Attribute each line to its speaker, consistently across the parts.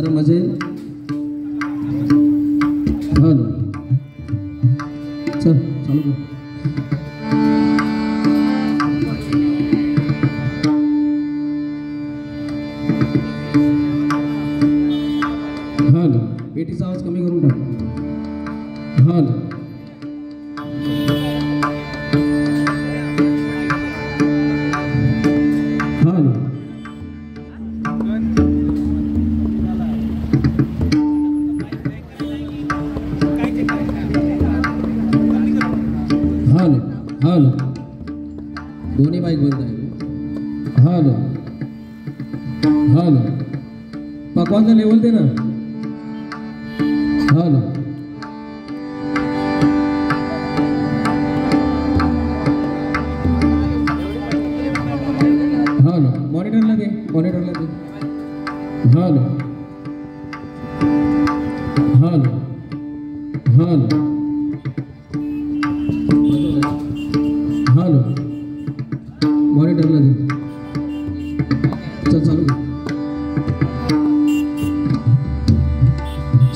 Speaker 1: कार्यक्रम मजा येईल. हॅलो चल चालू कर. हॅलो पेटीचा आवाज कमी करून टाक. हॅलो हॅलो हॅलो हॅलो दोन्ही माईक बंद आहे. हॅलो हॅलो पकवानचा लेवल दे ना. हॅलो हॅलो मॉनिटरला दे मॉनिटरला दे. हॅलो हॅलो हॅलो हॅलो मॉनिटरला दे. चल चालू कर.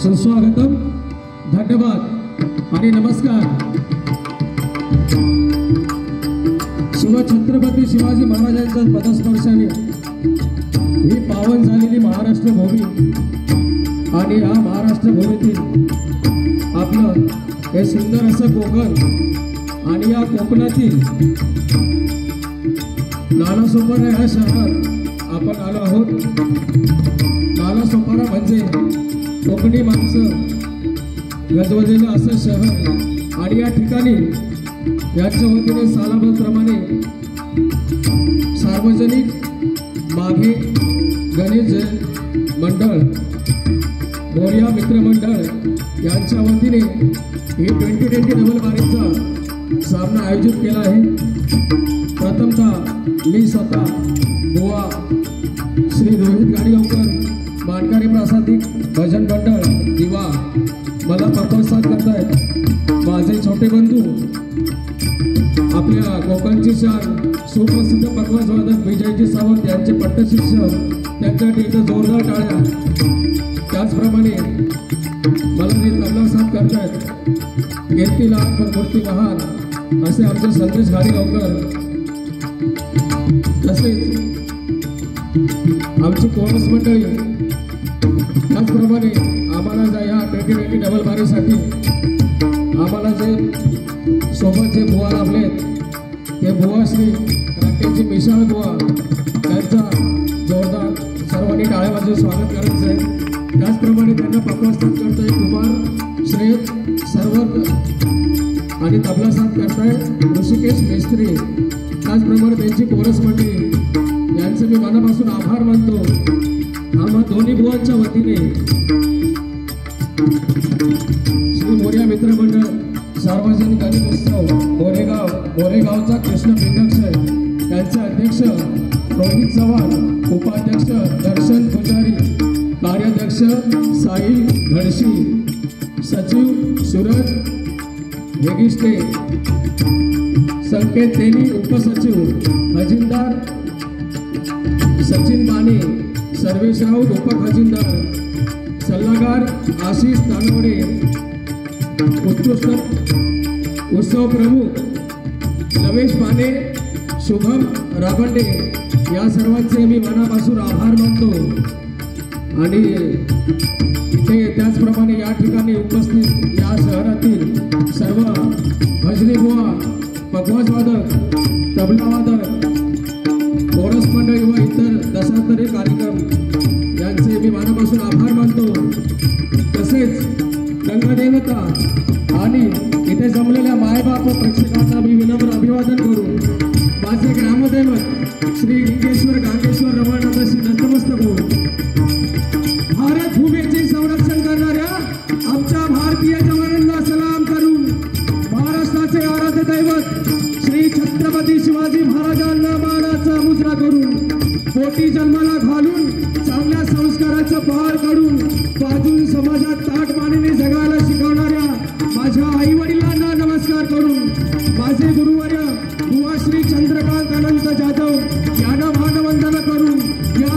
Speaker 1: सुस्वागतम धन्यवाद आणि नमस्कार. शिवछत्रपती शिवाजी महाराजांच्या पदस्पर्शाने ही पावन झालेली महाराष्ट्र भूमी आणि या महाराष्ट्र भूमीतील आपलं हे सुंदर असं कोकण आणि या कोकणातील नालासोपारा ह्या शहरात आपण आलो आहोत. नालासोपारा म्हणजे कोकणी माणसं गजबजलेलं असं शहर आणि या ठिकाणी याच्या वतीने सालाबादप्रमाणे सार्वजनिक माघे गणेश मंडळ मोरया मित्रमंडळ यांच्या वतीने ही 2020 डबल बारीचा सामना आयोजित केला आहे. प्रथमतः मी स्वतः बुवा श्री रोहित गाडीगावकर मानकरी प्रासादिक भजन मंडळ दिवा मला प्रपोसाद करतायत. माझे छोटे बंधू आपल्या कोकणची शान सुप्रसिद्ध पकवाजवादक विजयजी सावंत यांचे पट्टशिक्षक त्यांच्यासाठी इथं जोरदार टाळ्या. त्याचप्रमाणे मला हे तबला साथ करतायत कीर्ती लहान पण मूर्ती महान असे आमचे संदेश गाडीगावकर. तसेच आमची कोरस मंडळी. त्याचप्रमाणे आम्हाला ज्या या 2020 डबल बारीसाठी आम्हाला जे सोबत जे बुवा लाभलेत ते बुवा श्री राकेशजी मिसाळ बुवा त्यांचा जोरदार सर्वांनी टाळ्या वाजवून स्वागत करायचं आहे. त्याचप्रमाणे त्यांना पकवाजसाथ करताय कुमार श्रेयस सरवरकर आणि तबला साथ करताय ऋषिकेश मेस्त्री. त्याचप्रमाणे त्यांची कोरस मंडळी यांचे मी मनापासून आभार मानतो. आम्हा दोन्ही बुवांच्या वतीने श्री मोरया मित्रमंडळ सार्वजनिक गणेश उत्सव मोरेगावचा कृष्ण पिंडक्षय त्यांचे अध्यक्ष रोहित चव्हाण, उपाध्यक्ष दर्शन पुजारी, कार्याध्यक्ष साहिल घडशी, सचिव सूरज हेगिष्टे, संकेत तेली उपसचिव, खजिनदार सचिन माने, सर्वेश राऊत उपखजिनदार, सल्लागार आशिष तानवडे, उत्कृष्ट उत्सव प्रमुख रमेश पाने, शुभम राबंडे या सर्वांचे मी मनापासून आभार मानतो. आणि इथे त्याचप्रमाणे या ठिकाणी उपस्थित या शहरातील सर्व भजनी बुवा, पकवाजवादक, तबलावादक, कोरस मंडळी व इतर दशांतरी कार्यक्रम यांचे मी मनापासून आभार मानतो. तसेच रंगदेवता आणि इथे जमलेल्या मायबाप प्रेक्षकांना मी विनम्र अभिवादन करून माझे ग्रामदैवत श्री लिंगेश्वर गांगेश्वर रमणनाथाशी नतमस्तक होऊन भारत भूमीचे संरक्षण करणाऱ्या आमच्या भारतीय जवानांना सलाम करून महाराष्ट्राचे आराध्य दैवत श्री छत्रपती शिवाजी महाराजांना मानाचा मुजरा करून पोटी जन्माला घालून चांगल्या संस्काराचं पहार काढून पाजून समाजात ताटमानेने जगायला शिकवणाऱ्या माझ्या आई वडिलांना नमस्कार करून माझे गुरुवर्य बुवा श्री चंद्रकांत अनंत जाधव यांना मानवंदना करून या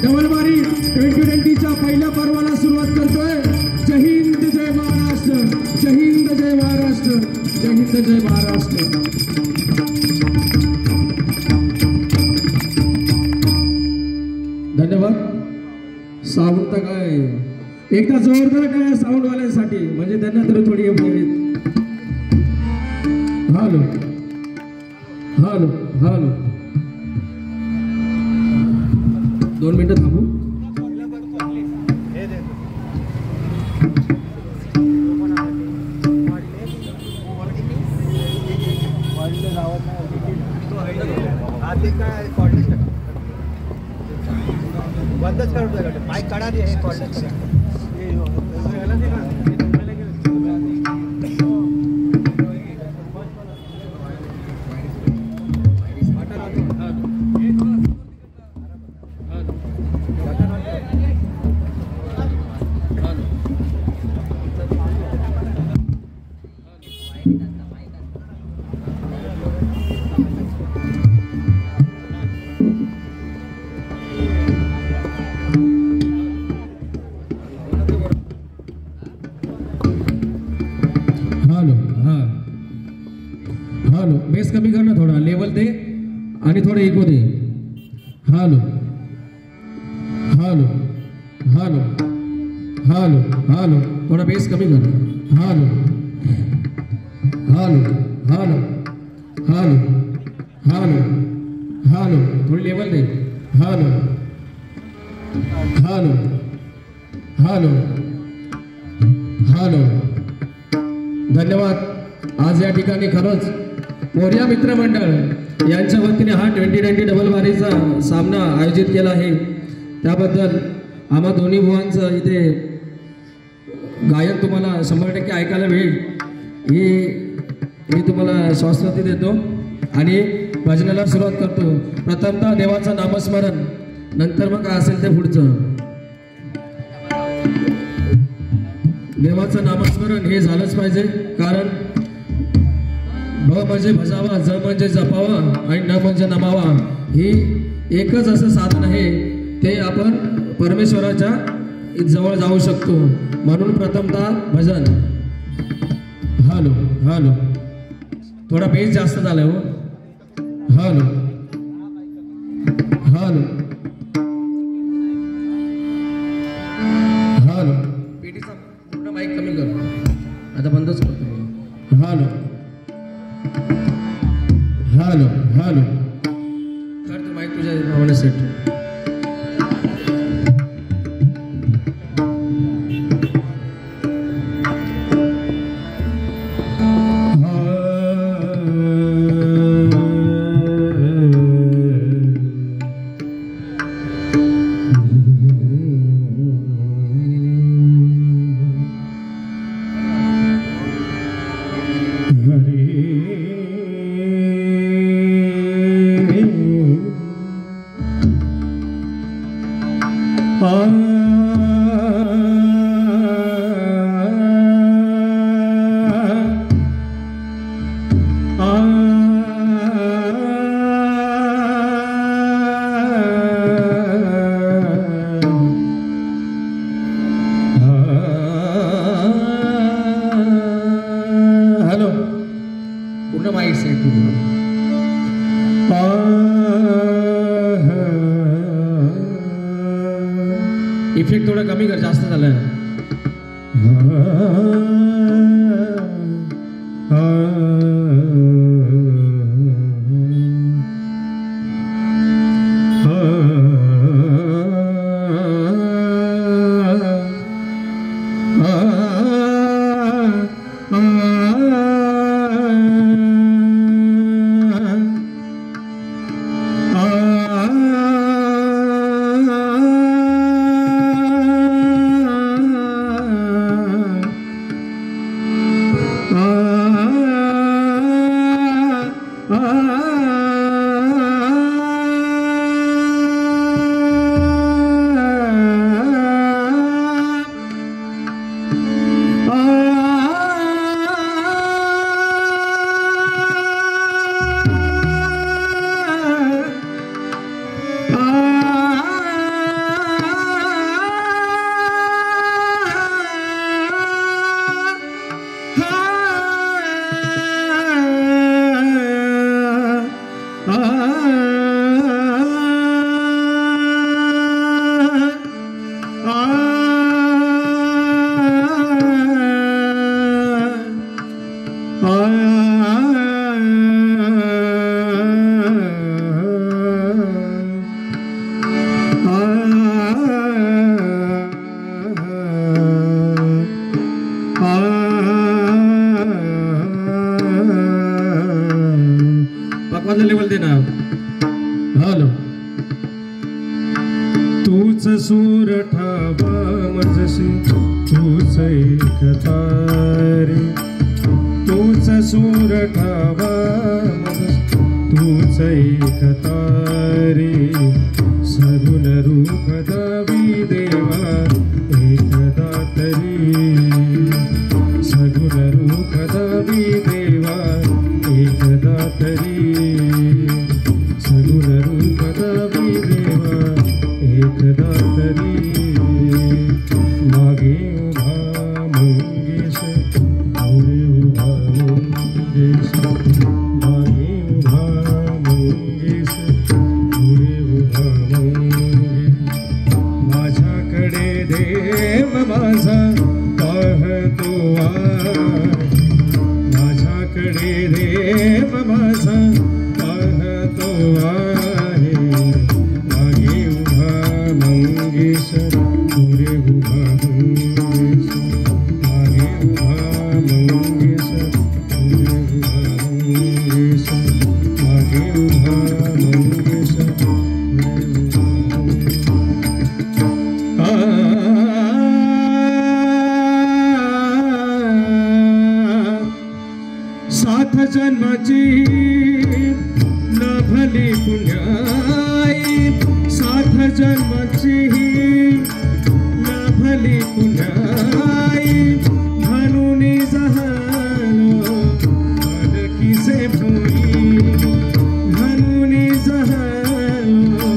Speaker 1: डबलबारी 2020च्या पहिल्या पर्वात फक्त जय महाराष्ट्र. धन्यवाद. साऊंड तर काय एकदा जोरदार काय साऊंड वाल्यांसाठी म्हणजे त्यांना तर थोडी हॅलो हॅलो हॅलो 2 मिनिटं थांबू.
Speaker 2: बंदच करतो माईक काढा रे हे कॉर्डलेस
Speaker 1: हॅलो बेस कमी कर ना थोडा लेवल दे आणि थोडं इको दे. Hello hello hello hello hello थोडा बेस कमी कर. Hello hello hello hello hello hello थोडी लेवल दे. Hello hello hello hello. धन्यवाद. आज या ठिकाणी खरंच मोरया मित्रमंडळ यांच्या वतीने हा 2020 डबल बारीचा सामना आयोजित केला आहे. त्याबद्दल आम्हा दोन्ही भावांचं इथे गायन तुम्हाला 100% ऐकायला मिळेल ही मी तुम्हाला शाश्वती देतो आणि भजनाला सुरुवात करतो. प्रथमतः देवाचं नामस्मरण नंतर मग काय असेल ते पुढचं. देवाचं नामस्मरण हे झालंच पाहिजे कारण भ म्हणजे भजावा, ज म्हणजे जपावा आणि न म्हणजे नमावा ही एकच असं साधन आहे ते आपण परमेश्वराच्या जवळ जाऊ शकतो. म्हणून प्रथमतः भजन. हॅलो हॅलो थोडा बेस जास्त झालाय हो. हॅलो हॅलो हॅलो पेटीचा पूर्ण माईक कमी कर आता बंदच करतो. हॅलो हॅलो हॅलो कर तू माईक तुझ्या प्रमाणे सेट. हॅलो पूर्ण माईक सेट. इफेक्ट थोडा कमी कर जास्त झालाय.
Speaker 3: तूच एक तारी तूच सूर ठावा तूच एक तारी सगुण रूप दावी देवा एकदा तरी सगुण रूप दावी देवा एकदा तरी सगुण रूप दावी देवा एकदा तरी मागे उभा मुंगेश पुढे उभा मुंगेश मागे उभा मुंगेश पुढे उभा मुंगेश माझ्याकडे देव माझा पाहतो माझ्याकडे देव माझा पाहतो आहे मागे उभा मंगेश पुढे उभा मंगेश मागे उभा मंगेश पुढे उभा मंगेश मागे उभा मंगेश सात जन्माची नभली पुण्याई सात जन्माची नभली पुण्याई म्हणून जहालो अलकीचे भोई म्हणून जहालो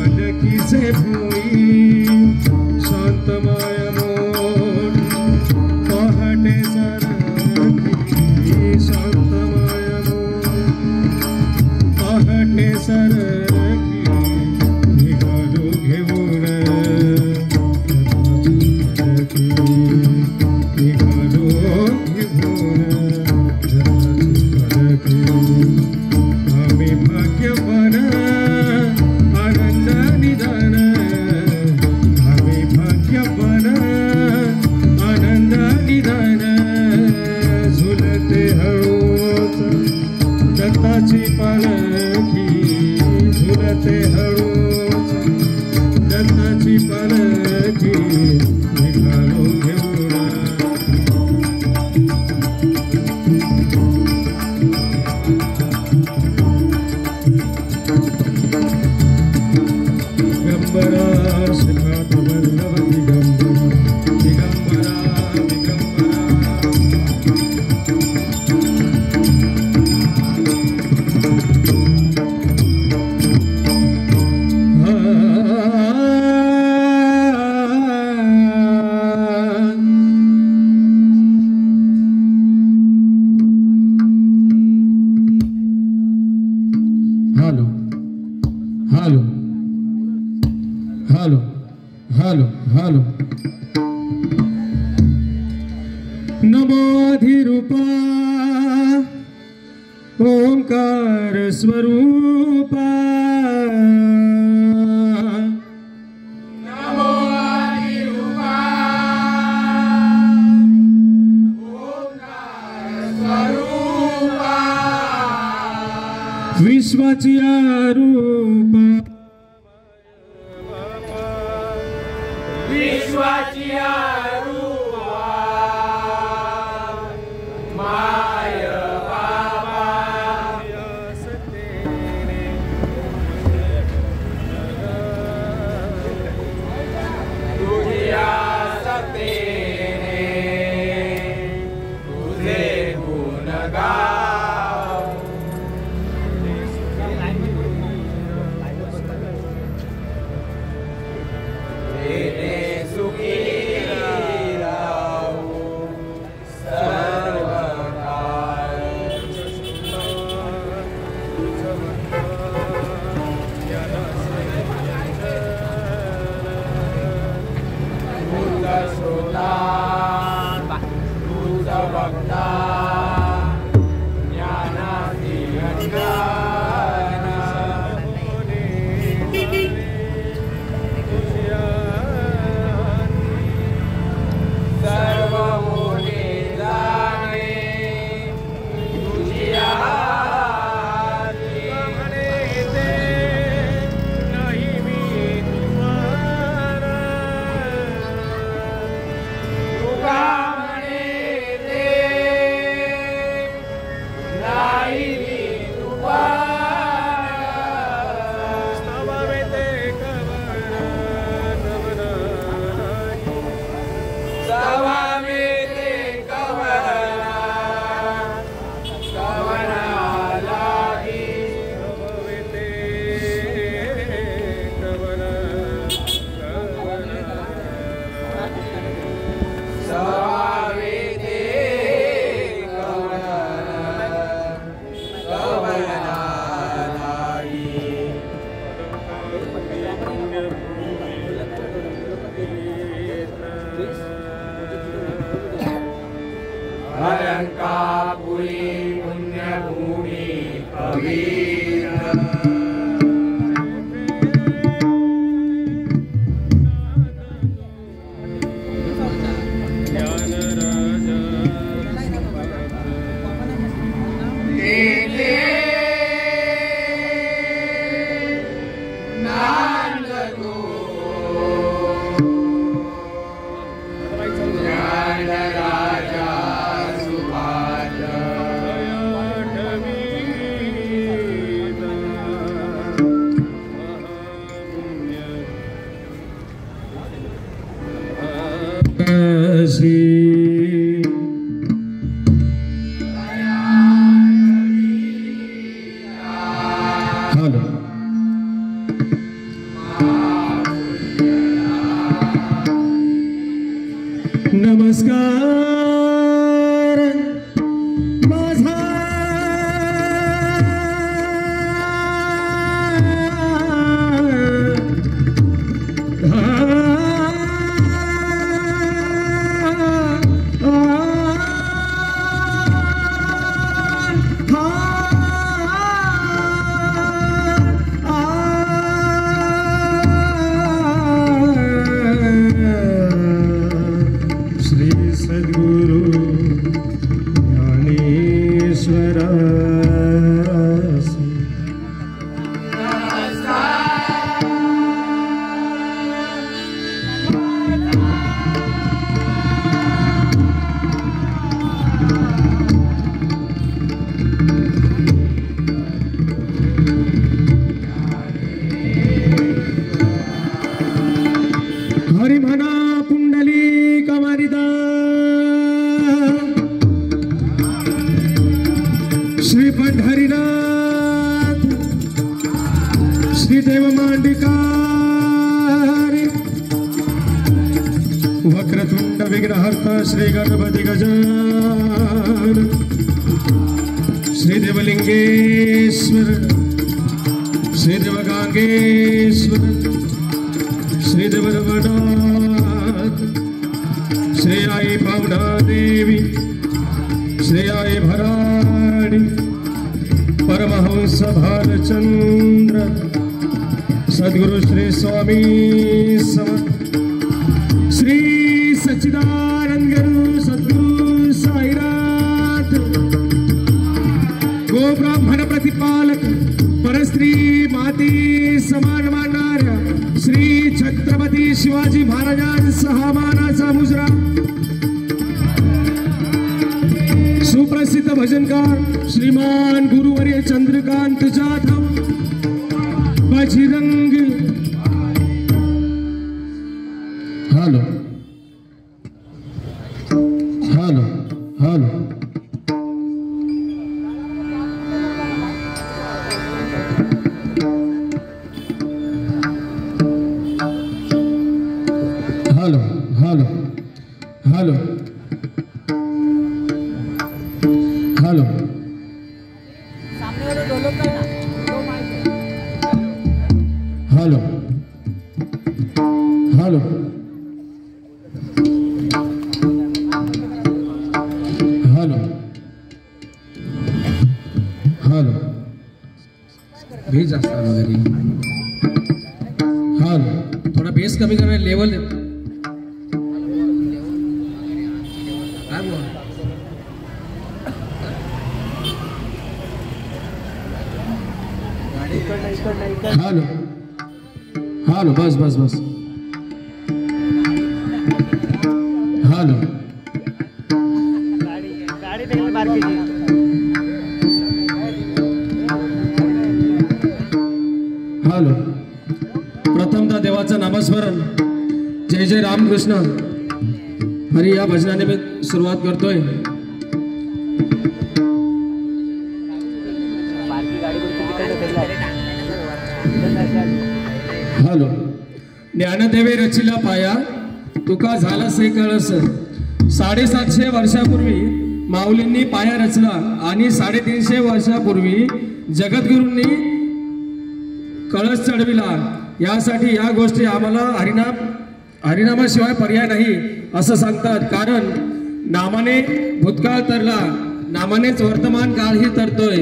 Speaker 3: अलकीचे भोई शांत माया मोर पहाटे सरकी शांत माया मोर पहाटे सरकी निघालो घेऊन निघालो घेऊन आम्ही भाग्यवान आनंद निदान आम्ही भाग्यवान आनंद निदान झुलते हळूच दत्ताची पालखी झुलते हळूच दत्ताची पालखी निघालो घेऊन दिगंबरा श्रीनाथ वल्लभ दिगंबरा दिगंबरा दिगंबरा हालो हालो हालो हालो हालो नमो अधिरूपा ओंकार स्वरूपा नमो अधिरूपा ओंकार स्वरूपा विश्वाची रूपा विश्वाची रूपा माय बाबा तुझ्या सत्तेने तुझे गुण गाव
Speaker 1: नमस्कार माझा हरि म्हणा पुंडली कमारिदा श्री पंढरीनाथ श्री देव मांडिकारी वक्रतुंड विग्रहर्ता श्री गणपती गजानन श्री देवलिंगेश्वर श्री देवगांगेश्वर श्री देवरमनाथ श्री आई पावना देवी श्री आई भराणी परमहंस भालचंद्र सद्गुरु श्री स्वामी समर्थ श्री सच्चिदानंद गुरु सद्गुरु साईनाथ गो ब्राह्मण प्रतिपालक परस्त्री माती समान मानणाऱ्या श्री छत्रपती शिवाजी महाराजांसह मानाचा मुजरा सुप्रसिद्ध भजनकार श्रीमान गुरुवर्य Chandrakant Jadhav Bajrang hello hello hello hello hello hello hello hello hello hello hello भेज जास्त घरी हॅलो थोडा बेस कमी करा लेवल हॅलो हॅलो बस बस बस हॅलो हॅलो प्रथमतः देवाचं नामस्मरण जय जय रामकृष्ण हरी या भजनाने मी सुरुवात करतोय. हॅलो ज्ञानदेवे रचिला पाया तुका झाला से कळस. 750 वर्षापूर्वी माऊलींनी पाया रचला आणि 350 वर्षापूर्वी जगद्गुरूंनी कळस चढविला. यासाठी या गोष्टी आम्हाला हरिनामाशिवाय पर्याय नाही असं सांगतात. कारण नामाने भूतकाळ तरला, नामानेच वर्तमान काळही तरतोय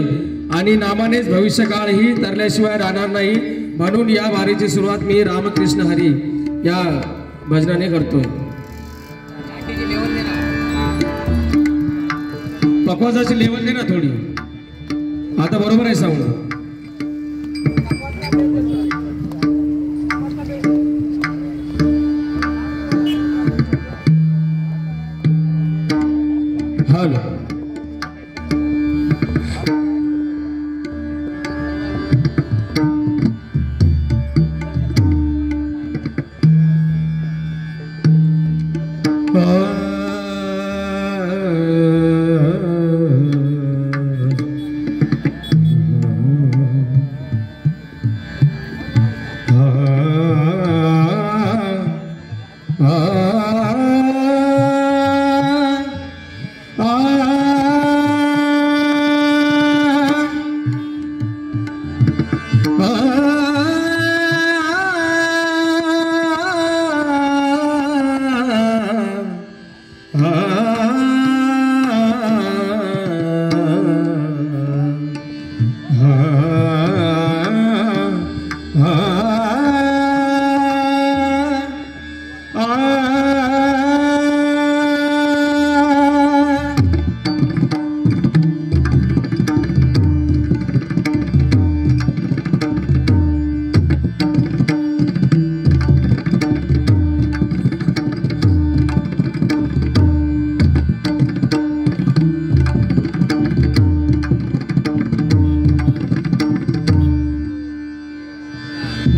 Speaker 1: आणि नामानेच भविष्य काळही तरल्याशिवाय राहणार नाही. म्हणून या वारीची सुरुवात मी रामकृष्ण हरी या भजनाने करतोय. पकवासाची लेवल दे ना थोडी. आता बरोबर आहे साऊंड. हॅलो.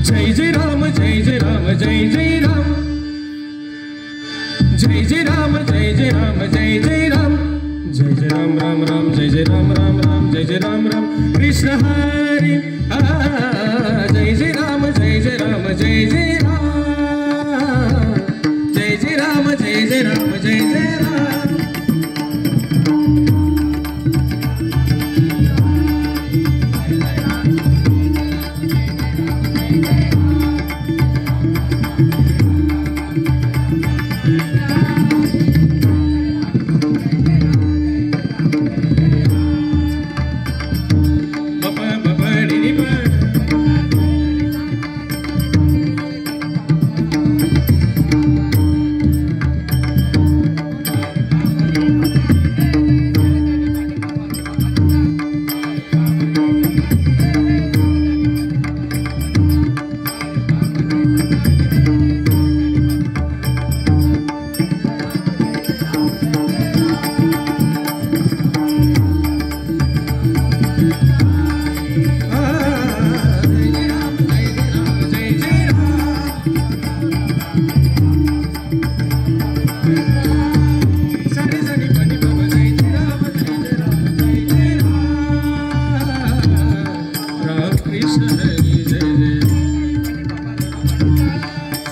Speaker 1: जय जय राम जय जय राम जय जय राम जय जय राम जय जय राम जय जय राम जय जय राम राम राम जय जय राम राम राम जय जय राम राम कृष्ण हरि जय जय राम जय जय राम जय जय राम जय जय राम जय जय राम जय जय राम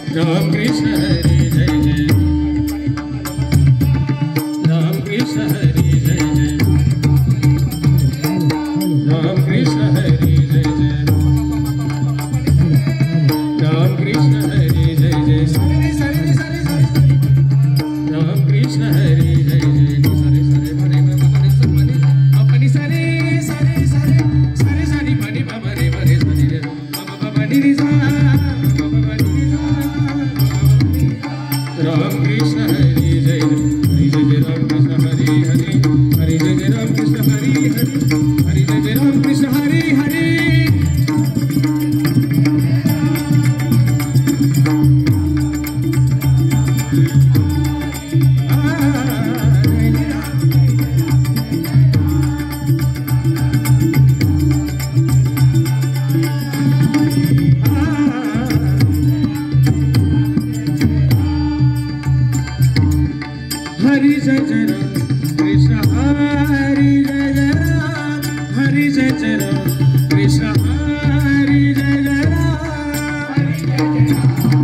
Speaker 1: राम कृष्ण हरि जय जय राम कृष्ण हरि जय जय राम कृष्ण हरि जय जय राम कृष्ण हरि जय जय सरे सरे सरे सरे राम कृष्ण हरि जय जय सरे सरे बने बने सरे अपनी सरे सरे सरे सरे सरे बने बने बने सरे बाबा बने रे राम कृष्ण हरि जय जय जय जय राम कृष्ण हरि हरि हरि जय जय राम कृष्ण हरि हरि हरि जय जय राम कृष्ण हरि हरि हरि जय जय राम कृष्ण हरि जय जय राम हरि जय जय राम कृष्ण हरि जय जय राम हरि जय जय राम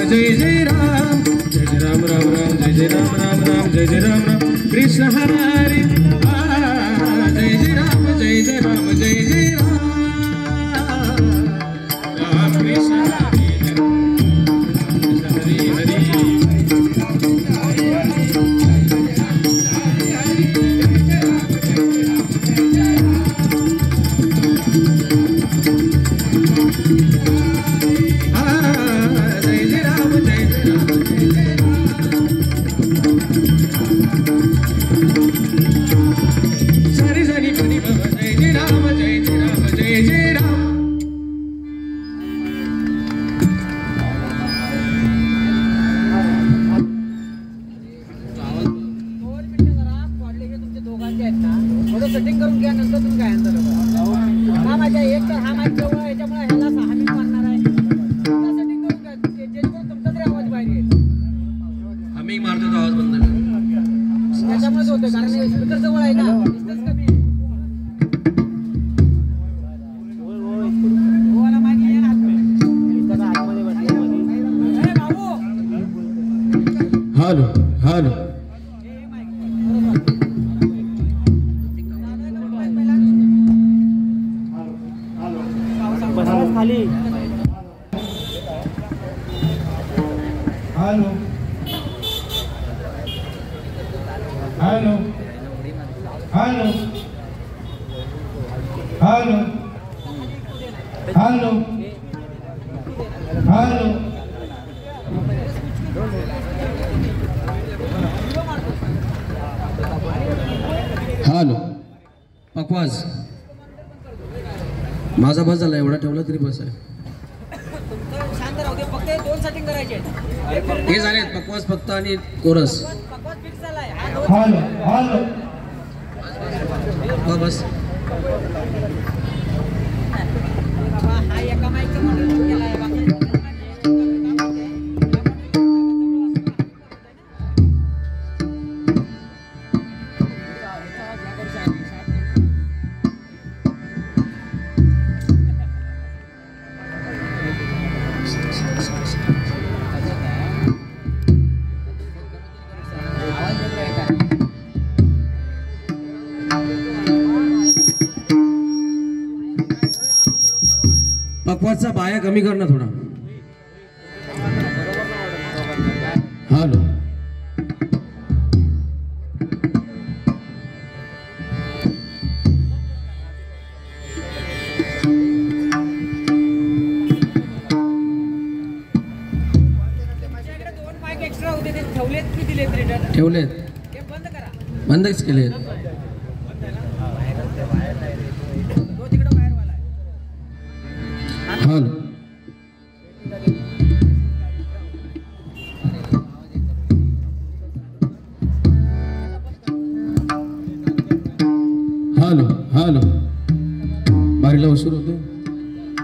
Speaker 1: जय जय राम राम राम जय जय राम राम राम जय जय राम राम कृष्ण हरी जय जय राम जय जय राम जय जय राम कृष्ण हरी हरी
Speaker 2: सेटिंग करून घ्या नंतर तुम्ही काय आणता हा माझ्या एक तर हा माझ्या जवळ याच्यामुळे ह्याला 6 मिनिट मारणार आहे सेटिंग करून घ्या जेणेकरून तुमचा तरी आवाज बाहेर येईल
Speaker 1: आम्ही मारतो आवाज बंद कर
Speaker 2: त्याच्यामुळेच होतं कारण स्पीकर जवळ आहे ना डिस्टन्स कमी आहे गोवाला मागे या ना आतमध्ये बसले ए बाबू
Speaker 1: हॅलो हॅलो
Speaker 2: खाली
Speaker 3: hello hello hello hello hello hello
Speaker 1: hello पकवाज माझा बस झाला एवढा ठेवला तरी बस आहे
Speaker 2: शांत राहू दे फक्त 2 सेटिंग करायचे
Speaker 1: हे झाले पकवाज फक्त आणि कोरस
Speaker 2: पकवाज फिक्स झालाय हा
Speaker 3: हॅलो हॅलो
Speaker 1: बस
Speaker 2: बाबा हा एका माईकचा मॉडेल केलाय बाकी
Speaker 1: पकवाजचा बाया कमी कर ना थोडा हॅलो
Speaker 2: एक्स्ट्रा होते ते ठेवलेत की दिलेत रिटर्न
Speaker 1: ठेवलेत
Speaker 2: हे बंद करा
Speaker 1: बंदच केलेत
Speaker 2: तो तिकडे बाहेर वाला
Speaker 1: हॅलो हॅलो हॅलो बारीला उशीर होते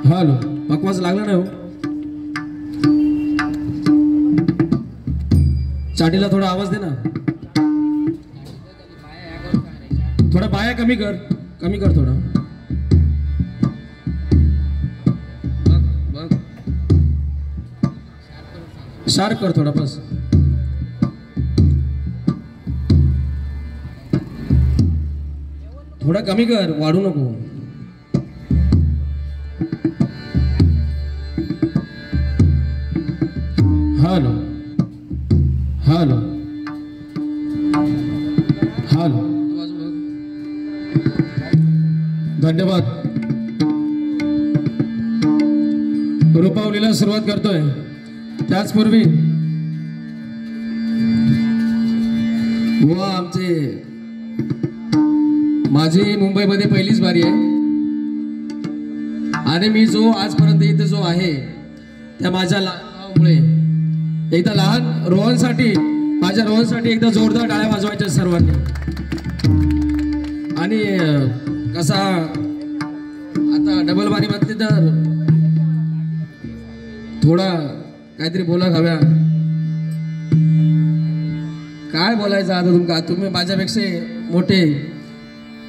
Speaker 1: हॅलो पकवाज लागला नाही हो चाटीला थोडा आवाज दे ना थोडा बाया कमी कर थोडा बघ शार्प कर थोडा बस थोडा कमी कर वाढू नको हॅलो हॅलो हॅलो धन्यवाद रूपावलीला सुरुवात करतोय त्याचपूर्वी व आमचे माझी मुंबईमध्ये पहिलीच बारी आहे आणि मी जो आजपर्यंत इथे जो आहे त्या माझ्या लहानमुळे एकदा लहान रोहनसाठी माझ्या रोहनसाठी एकदा जोरदार टाळ्या वाजवायच्या सर्वांनी आणि कसा आता डबल बारी मध्ये तर थोडा काहीतरी बोला हव्या काय बोलायचं आता तुम्ही माझ्यापेक्षा मोठे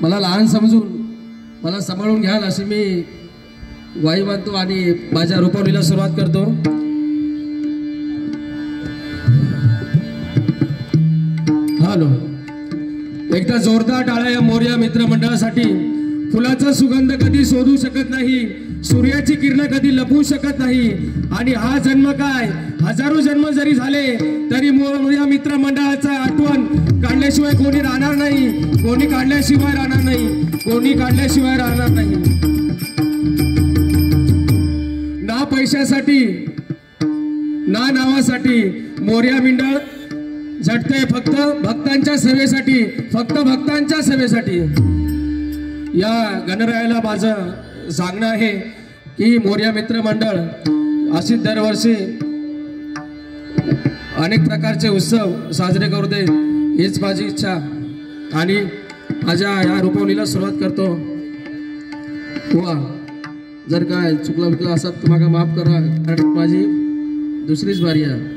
Speaker 1: मला लहान समजून मला सांभाळून घ्याल अशी मी ग्वाही मानतो आणि माझ्या रूपावलीला सुरुवात करतो हॅलो, एकदा जोरदार टाळ्या या मोरया मित्रमंडळासाठी. फुलाचा सुगंध कधी शोधू शकत नाही, सूर्याची किरण कधी लपवू शकत नाही. आणि हा जन्म काय, हजारो जन्म जरी झाले तरी मोरया मित्रमंडळाचा आठवण काढल्याशिवाय कोणी राहणार नाही, कोणी काढल्याशिवाय राहणार नाही, कोणी काढल्याशिवाय राहणार नाही. ना पैशासाठी ना नावासाठी मोरया मंडळ झटते फक्त भक्तांच्या सेवेसाठी, फक्त भक्तांच्या सेवेसाठी. या गणरायाला माझं सांगणं आहे की मोरया मित्र मंडळ अशी दरवर्षी अनेक प्रकारचे उत्सव साजरे करू दे, हीच माझी इच्छा. आणि माझ्या या रूपवणीला सुरुवात करतो. वा, जर काय चुकला बिकला असा तर मला माफ करा, कारण माझी दुसरीच बारी आहे.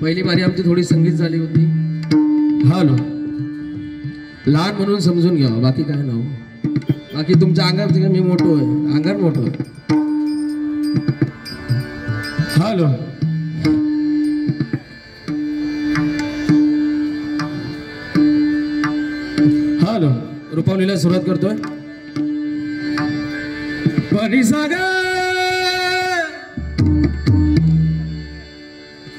Speaker 1: पहिली बारी आमची थोडी संगीत झाली होती. हॅलो, लहान म्हणून समजून घ्या, बाकी काय ना. बाकी तुमच्या अंगात मी मोठो आहे, अंगात मोठो आहे. हॅलो, हॅलो, रूपावलीला सुरुवात करतोय. परी सागा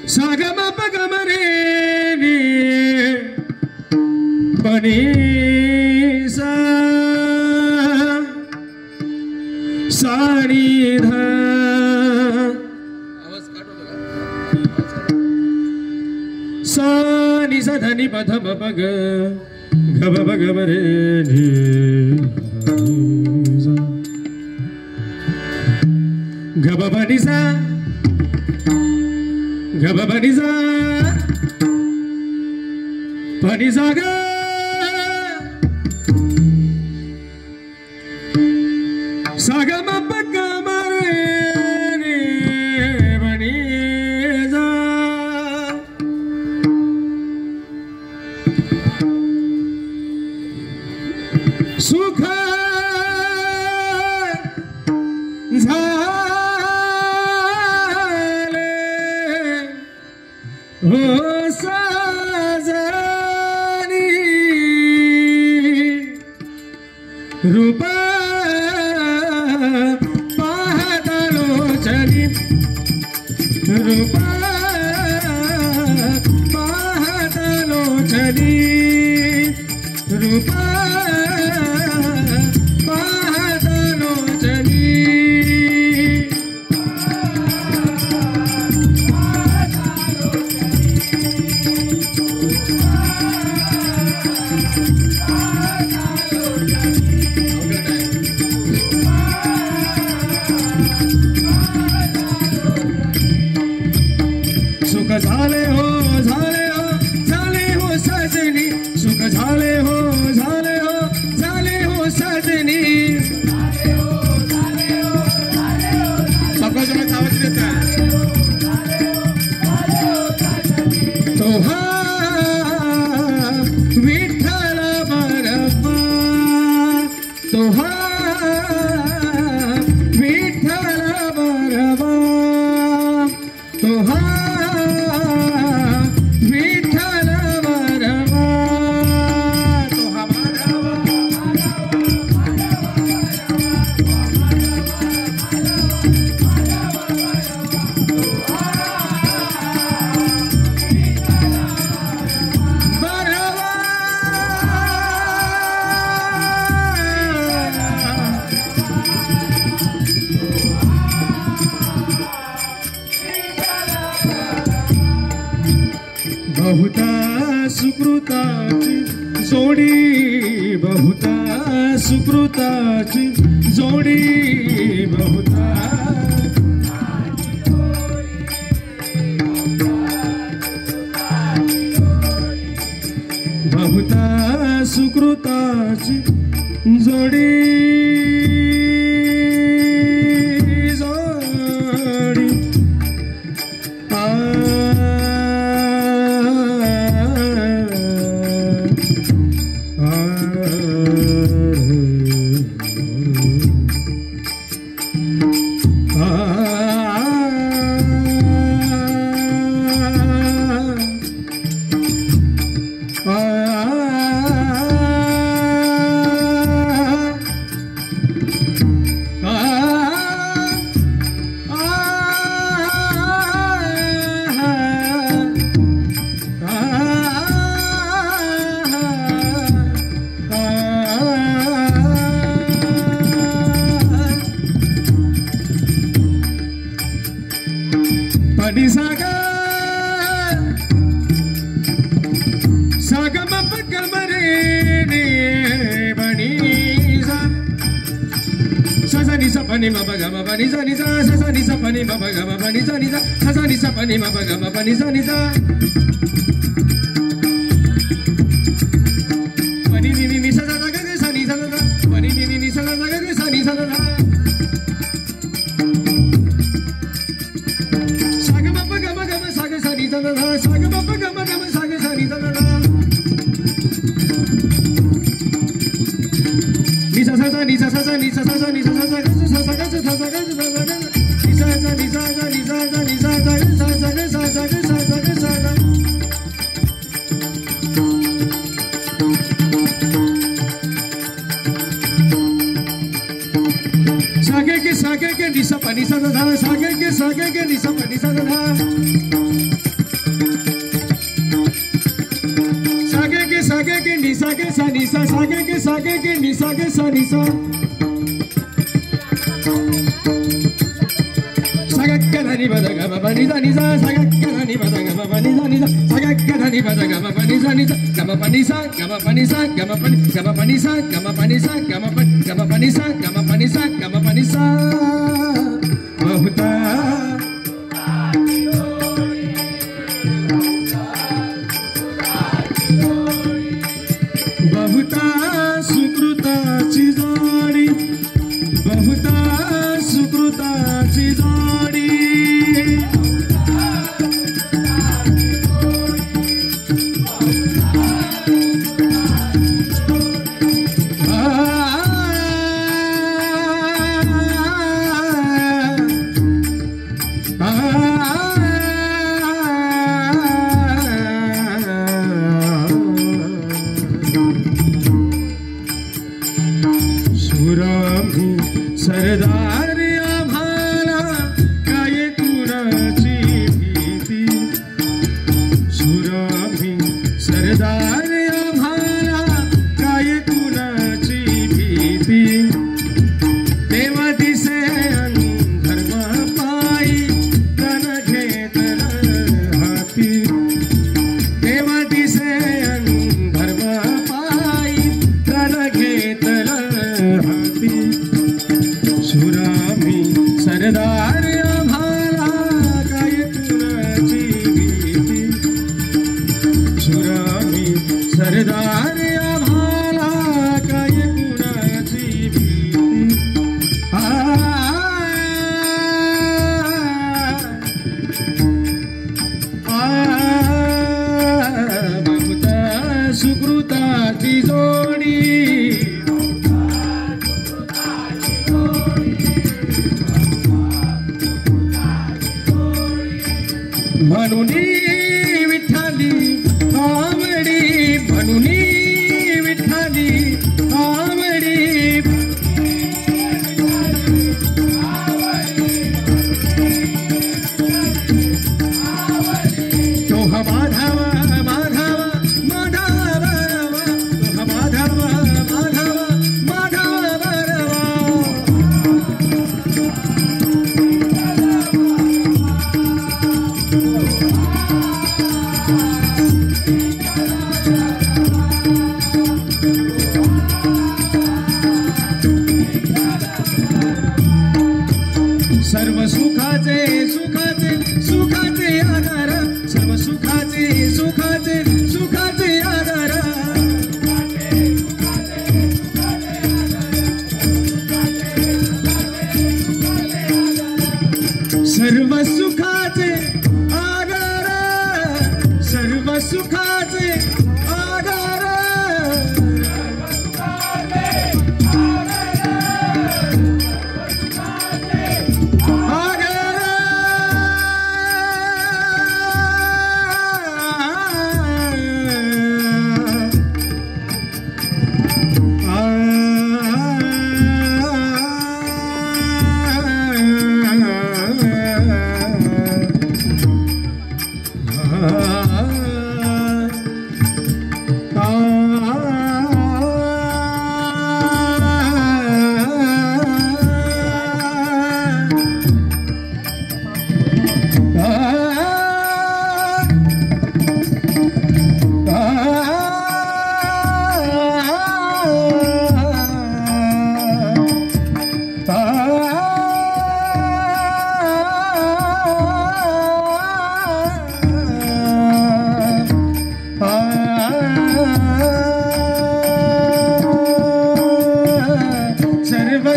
Speaker 1: सागम पगम रे पनी सा सानी ध. आवाज काढू बघा. सानी सा धनी पध बग गब बग रे नी गब बनी सा गब बनी सा पनी सा ग सागम पगम रे बनी सा. सुख झाले हो साजनी रूप पाहतालो चली, रूप पाहतालो चली, रूप पाहतालो चली. सुख झाले हो झाले हो झाले हो सजनी, सुख झाले हो झाले हो झाले हो सजनी. सगळं आवाज देत तो हा विठ्ठल बरपा, तो हा विठ्ठल बरपा, तो हा विठ्ठल बरपा, तो हा बहुता सुकृताची जोडी, बहुता सुकृताची जोडी, बहुता बहुता सुकृताची जोडी, जोडी. रे बनी सा सा सा नि सा पनि म प ग म पनि सा नि सा सा सा नि सा पनि म प ग म पनि सा नि सा सा सा नि सा पनि म प ग म पनि सा नि सा पनि नि नि सा सा ग ग सा नि सा सा पनि नि नि सा सा ग ग सा नि सा सा सा ग म प ग म सा ग सा नि सा सा सा ग म प ग म सा ग सा नि सा सा ni sa sa sa ni sa sa sa ni sa sa sa ni sa sa sa ga sa sa ga sa sa ga sa sa ga ni sa sa ni sa sa ni sa sa ni sa sa ga sa sa ga sa sa ga sa sa ga sa sa सागे के नि सा pa ni sa sa sa सागे के नि सा pa ni sa sa sa सागे के नि सा के सा नि सा सागे के नि सा के सा नि सा सागे के नि ba da ga ma pa ni sa नि सा सागे के नि ba da ga ma pa ni sa नि सा सागे के नि ba da ga ma pa ni sa नि सा ga ma pa ni sa ga ma pa ni sa ga ma pa ni ga ma pa ni sa ga ma pa ni sa ga ma pa ga ma pa ni sa ga ma pa ni sa ga ma pa ni sa बहुता बहुता सुकृताची जोडी बहुता सुकृताची जोडी सरदार आम्हाला काय कुणाची भीती सुरामी सरदार आम्हाला काय कुणाची भीती तेव्हा दिसे धर्म पायी तन घेतल हाती तेव्हा दिसे धर्म पायी तन घेतल हाती सुरामी सरदार आम्हाला काय कुणाची भीती सुरामी सरदार आम्हाला काय कुणाची भीती बहुता सुकृताची जोडी म्हणून विठ्ठली आवडी म्हणून विठ्ठली आवडी तो माधव माधव माधव तो माधव माधव माधव सर्व सुखाचे सुखाचे सुखाचे आधार सर्व सुखाचे सुखाचे सुखाचे आधार सर्व सुखाचे आधार सर्व सुखाचे आधार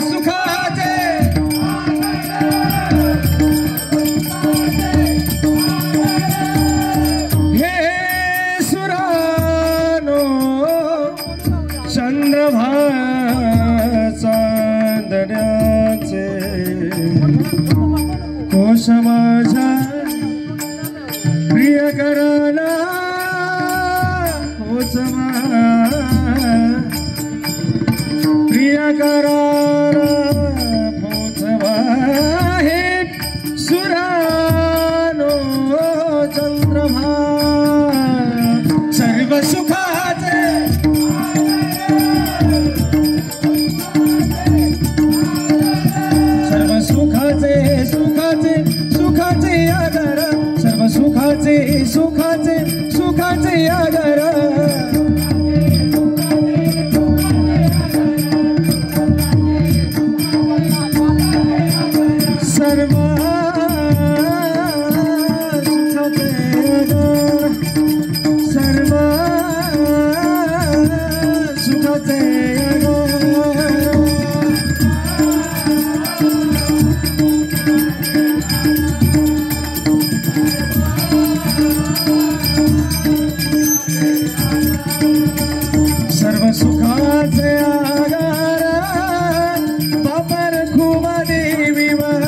Speaker 1: सुखाचे हे सुरानो चंद्रभा चांदण्याचे कोश माझ्या प्रिय कराला कोचमा प्रिय कराला पोचवा हे सुरानो चंद्रभा सर्व सुखाचे सर्व सुखाचे सुखाचे सुखाचे आधार सर्व सुखाचे सुखाचे सुखाचे आधार सर्व सुखाचे आधार सर्व सुखाचे सर्व सुखाचे आगार बापर खुमा देवी वर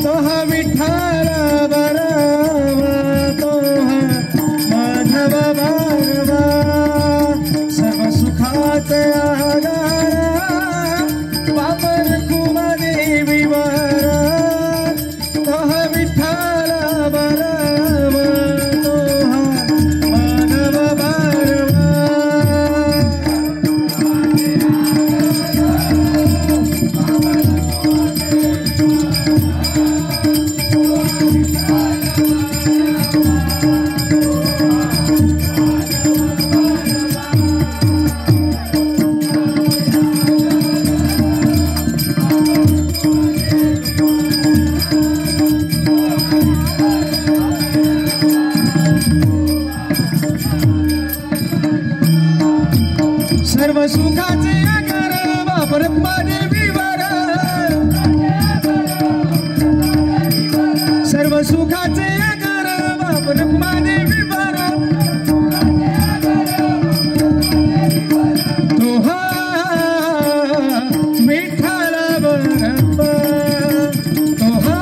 Speaker 1: तोहा विठ्ठल बरवा तोहा माधव बरवा सर्व सुखाचे आगार बापर खुमा देवी वर तोहा विठ्ठल बरवा तोहा माधव बरवा सर्व सुखाचे आकार वापर देवी वर सर्व सुखाचे आकार वापर देवी वर तोहा विठ्ठल बरवा तोहा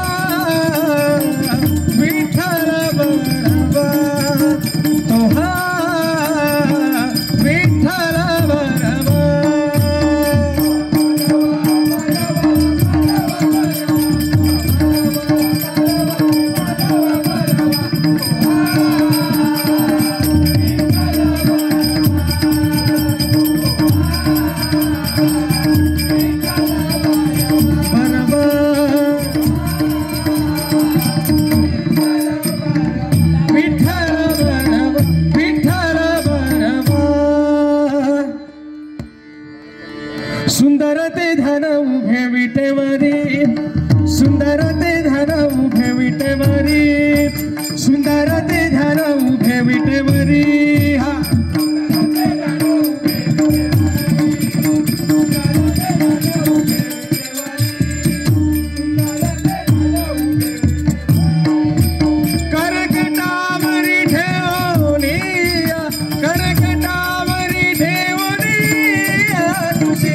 Speaker 1: विठ्ठल बरवा तोहा विठ्ठल बरवा सुंदर ते धन उभे विटेवरी सुंदर ते धन उभे विटेवरी सुंदर ते धन उभे विटेवरी हा करकटावरी ठेवली करकटावरी ठेवली तुझी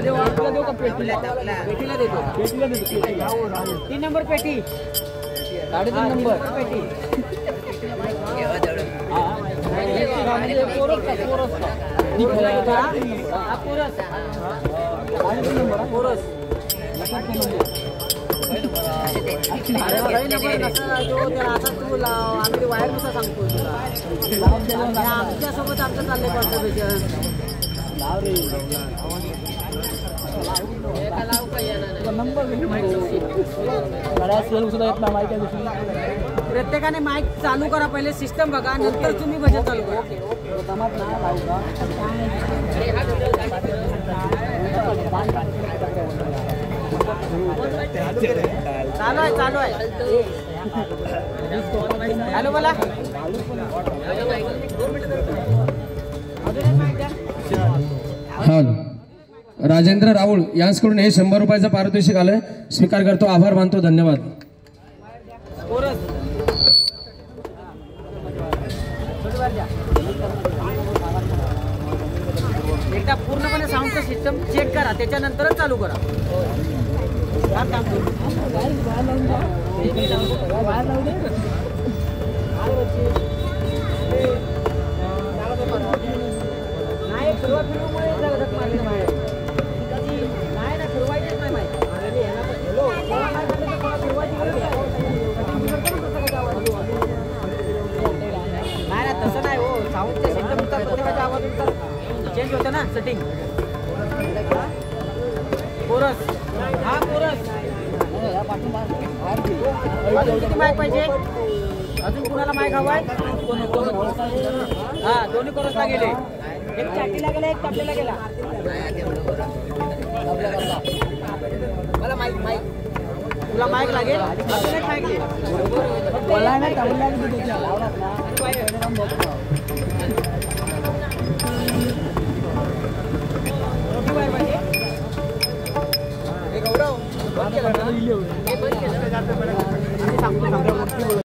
Speaker 2: तुला देऊ का पेटीला देतो 3 नंबर पेटी 3.5 नंबर पेटी आम्ही वायर नुसार सांगतो तुला आमच्यासोबत आमचं चाललंय कॉन्सर्वेशन प्रत्येकाने माईक चालू करा पहिले सिस्टम बघा नंतर तुम्ही भजन चालू करा चालू आहे हॅलो बोला
Speaker 1: हॅलो राजेंद्र राऊळ यांच्याकडून हे 100 रुपयाचं पारितोषिक आलंय स्वीकार करतो आभार मानतो धन्यवाद
Speaker 2: एकदा पूर्णपणे साऊंडचं सिस्टम चेक करा त्याच्यानंतरच चालू करा नाही फिरवामुळे नाही ना फिरवायचीच नाही माहिती नाही ना तसं नाही हो साऊंडचे सिस्टम प्रत्येकाच्या आवाजानुसार चेंज होतं ना सेटिंग कोरस हा कोरस अजून किती माईक पाहिजे अजून कुणाला माईक हवाय हा दोन्ही कोरसला गेले एक चाटीला गेला एक तबल्याला गेला मला माईक तुला माईक लागेल अजून एक माईक घे मला नाही तबल्याला गौरव बंद केलं